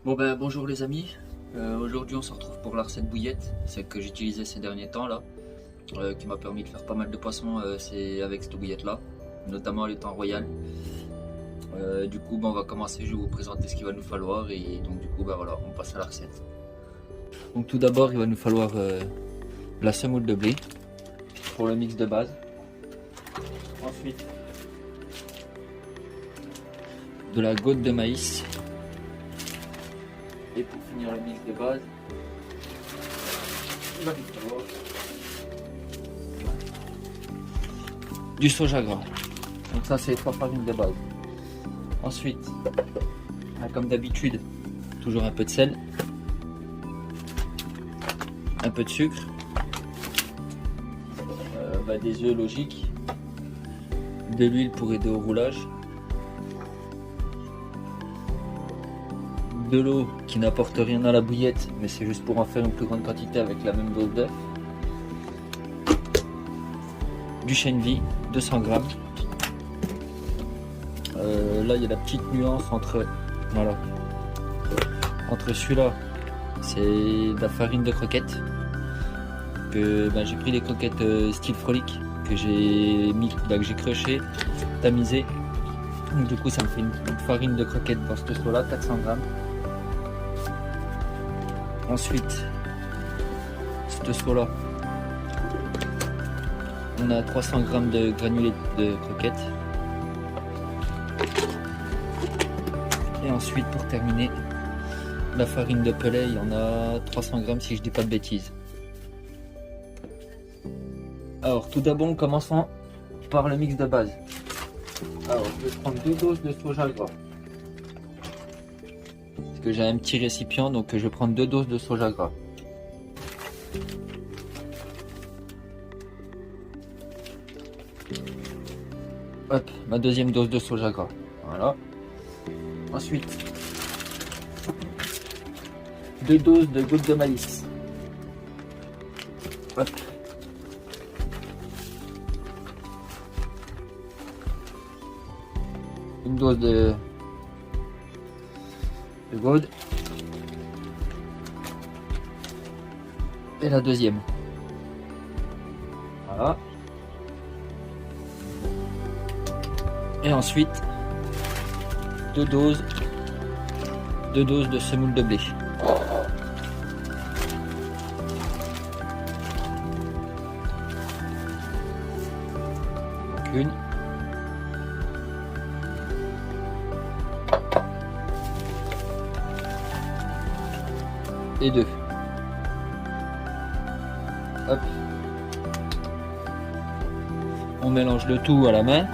Bonjour les amis. Aujourd'hui on se retrouve pour la recette bouillette, celle que j'utilisais ces derniers temps là, qui m'a permis de faire pas mal de poissons, c'est avec cette bouillette là, notamment les temps royal. On va commencer, je vais vous présenter ce qu'il va nous falloir et donc voilà, on passe à la recette. Donc tout d'abord il va nous falloir la semoule de blé pour le mix de base. Ensuite de la goutte de maïs. Et pour finir le mix de base, il va nous falloir du soja gras. Donc ça c'est les trois farines de base. Ensuite, comme d'habitude, toujours un peu de sel, un peu de sucre, des œufs logiques, de l'huile pour aider au roulage, de l'eau qui n'apporte rien à la bouillette, mais c'est juste pour en faire une plus grande quantité avec la même dose d'œuf, du chène vie, 200 grammes. Là il y a la petite nuance entre celui-là, c'est de la farine de croquettes. J'ai pris des croquettes style frolic que j'ai crushé, tamisé. Donc du coup ça me fait une farine de croquettes dans ce seau là, 400 grammes. Ensuite, ce seau là, on a 300 grammes de granulés de croquettes. Et ensuite, pour terminer, la farine de pellet, il y en a 300 grammes si je dis pas de bêtises. Alors, tout d'abord, commençons par le mix de base. Alors, je vais prendre 2 doses de soja gras. Parce que j'ai un petit récipient, donc je vais prendre 2 doses de soja gras. Hop, ma deuxième dose de soja gras. Voilà. Ensuite, 2 doses de gouttes de maïs. Hop. Une dose de gouttes. Et la deuxième. Voilà. Et ensuite, 2 doses de semoule de blé. Donc une. Et 2. Hop. On mélange le tout à la main.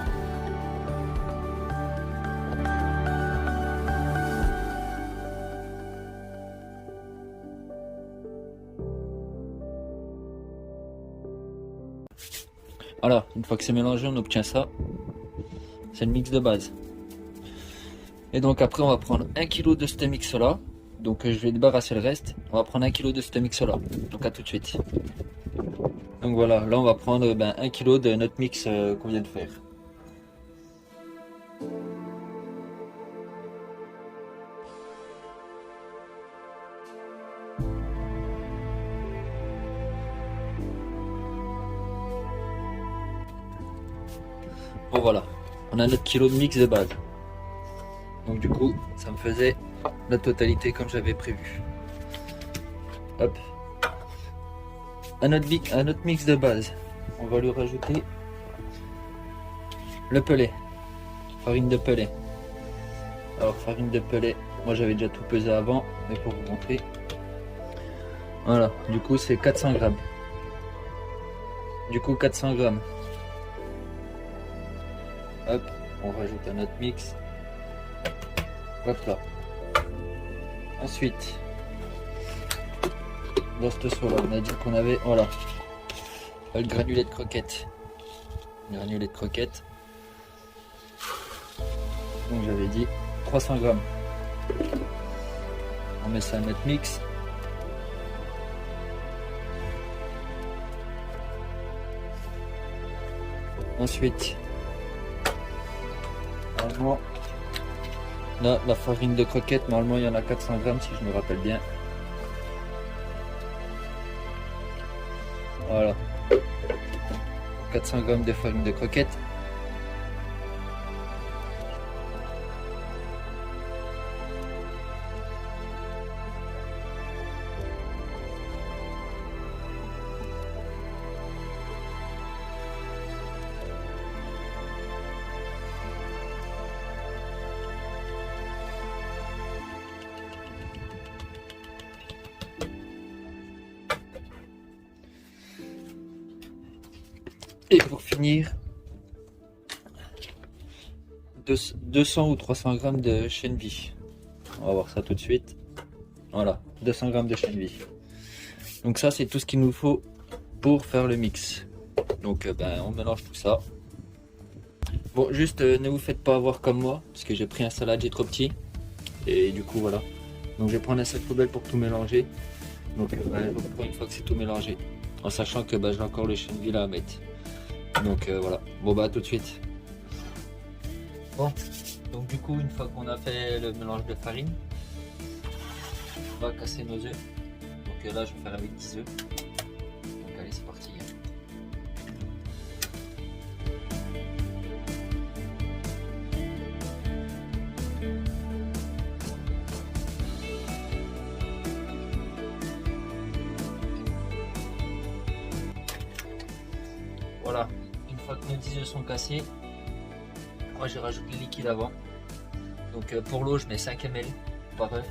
Voilà, une fois que c'est mélangé, on obtient ça. C'est le mix de base. Et donc après, on va prendre 1 kg de ce mix là. Donc je vais débarrasser le reste. On va prendre 1 kg de ce mix là. Donc à tout de suite. Donc voilà, là on va prendre 1 kg de notre mix qu'on vient de faire. Bon voilà, on a notre kilo de mix de base. Donc du coup, ça me faisait la totalité comme j'avais prévu. Hop. À notre mix de base, on va lui rajouter le pellet, farine de pellet. Alors farine de pellet, moi j'avais déjà tout pesé avant, mais pour vous montrer. Voilà, du coup c'est 400 grammes. Du coup 400 grammes. Hop, on rajoute à notre mix. Hop là. Ensuite, dans ce seau là, on a dit qu'on avait, voilà, le granulé de croquettes. Granulé de croquettes. Donc j'avais dit 300 grammes. On met ça à notre mix. Ensuite, Là, la farine de croquette, normalement il y en a 400 grammes si je me rappelle bien. Voilà. 400 grammes de farine de croquette. Et pour finir, 200 ou 300 grammes de chène vie. On va voir ça tout de suite. Voilà, 200 grammes de chène vie. Donc ça, c'est tout ce qu'il nous faut pour faire le mix. Donc on mélange tout ça. Bon, juste ne vous faites pas avoir comme moi, parce que j'ai pris un saladier trop petit. Et du coup, voilà. Donc je vais prendre un sac poubelle pour tout mélanger. Donc je reprends une fois que c'est tout mélangé. En sachant que j'ai encore le chène vie là à mettre. Donc voilà, bon à tout de suite. Bon, donc du coup une fois qu'on a fait le mélange de farine, on va casser nos œufs. Donc là je vais faire avec 10 œufs. Donc allez c'est parti. Voilà. Une fois que nos 10 œufs sont cassés, moi j'ai rajouté le liquide avant. Donc pour l'eau je mets 5 ml par œuf.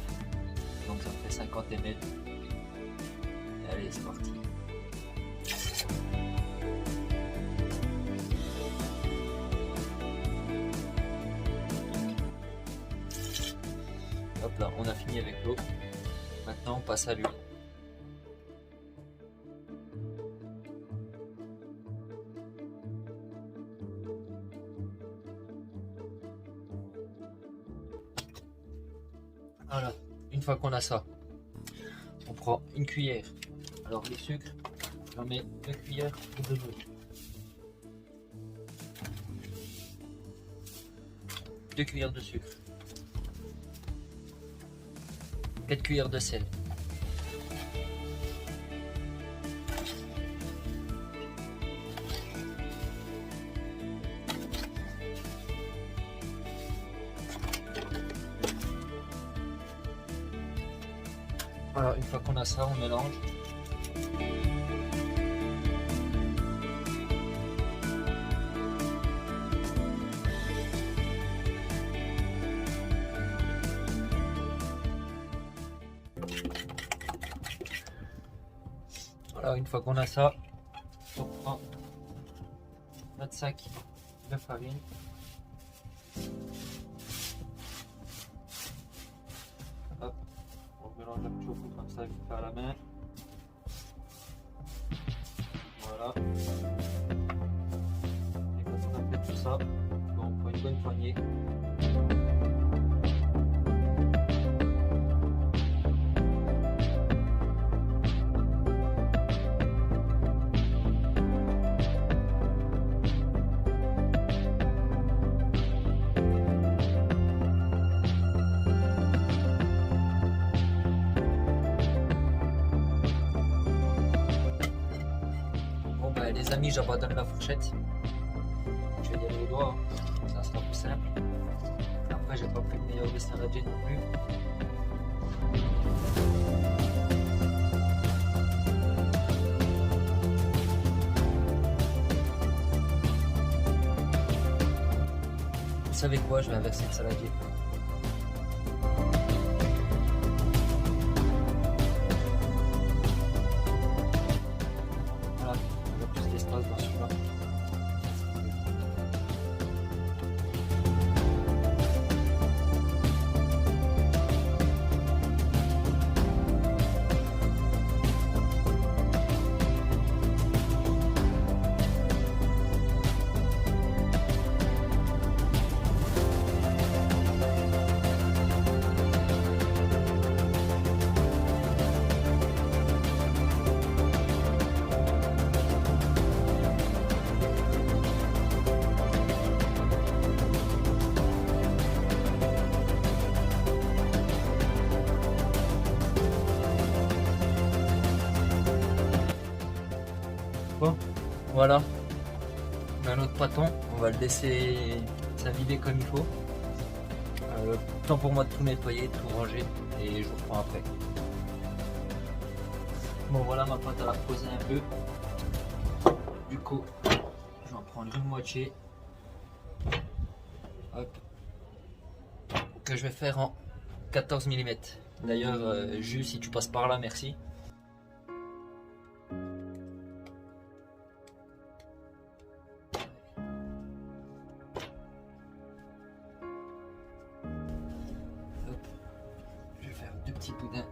Donc ça me fait 50 ml. Et allez c'est parti. Hop là, on a fini avec l'eau. Maintenant on passe à l'huile. Voilà, une fois qu'on a ça, on prend une cuillère. Alors les sucres, j'en mets 2 cuillères ou 2 demi. 2 cuillères de sucre. 4 cuillères de sel. Voilà, une fois qu'on a ça, on mélange. Voilà, une fois qu'on a ça, on prend notre sac de farine. Hop. On mélange un petit peu comme ça vite fait à la main. Voilà. Et quand on a fait tout ça, on prend une bonne poignée. Les amis, j'abandonne la fourchette. Je vais y aller au doigt, hein. Ça sera plus simple. Après, j'ai pas pris le meilleur de saladier non plus. Vous savez quoi, je vais inverser le saladier. Dans celui-là. pas. Voilà. On a un autre pâton. On va le laisser s'invider comme il faut. Temps pour moi de tout nettoyer, de tout ranger. Et je vous reprends après. Bon voilà, ma pâte elle a reposé un peu. Du coup, je vais en prendre une moitié. Hop. Que je vais faire en 14 mm. D'ailleurs, Jus, si tu passes par là, merci. Hop. Je vais faire deux petits boudins,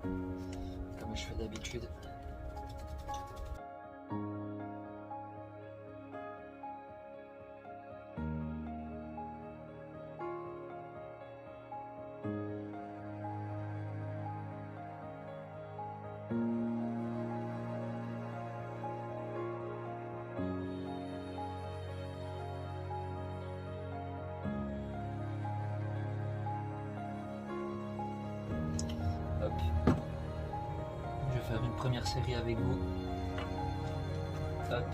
comme je fais d'habitude. Hop. Je vais faire une première série avec vous. Hop.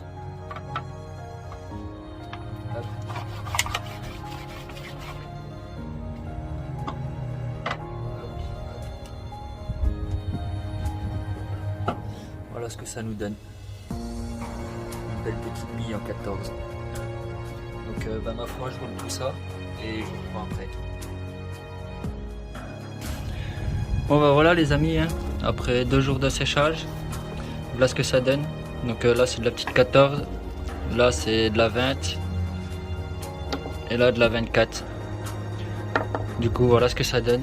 Hop. Voilà ce que ça nous donne. Une belle petite bille en 14. Donc ma foi, je roule tout ça et je vous reprends après. Bon bah voilà les amis, hein. Après 2 jours de séchage, voilà ce que ça donne. Donc là c'est de la petite 14, là c'est de la 20 et là de la 24. Du coup voilà ce que ça donne.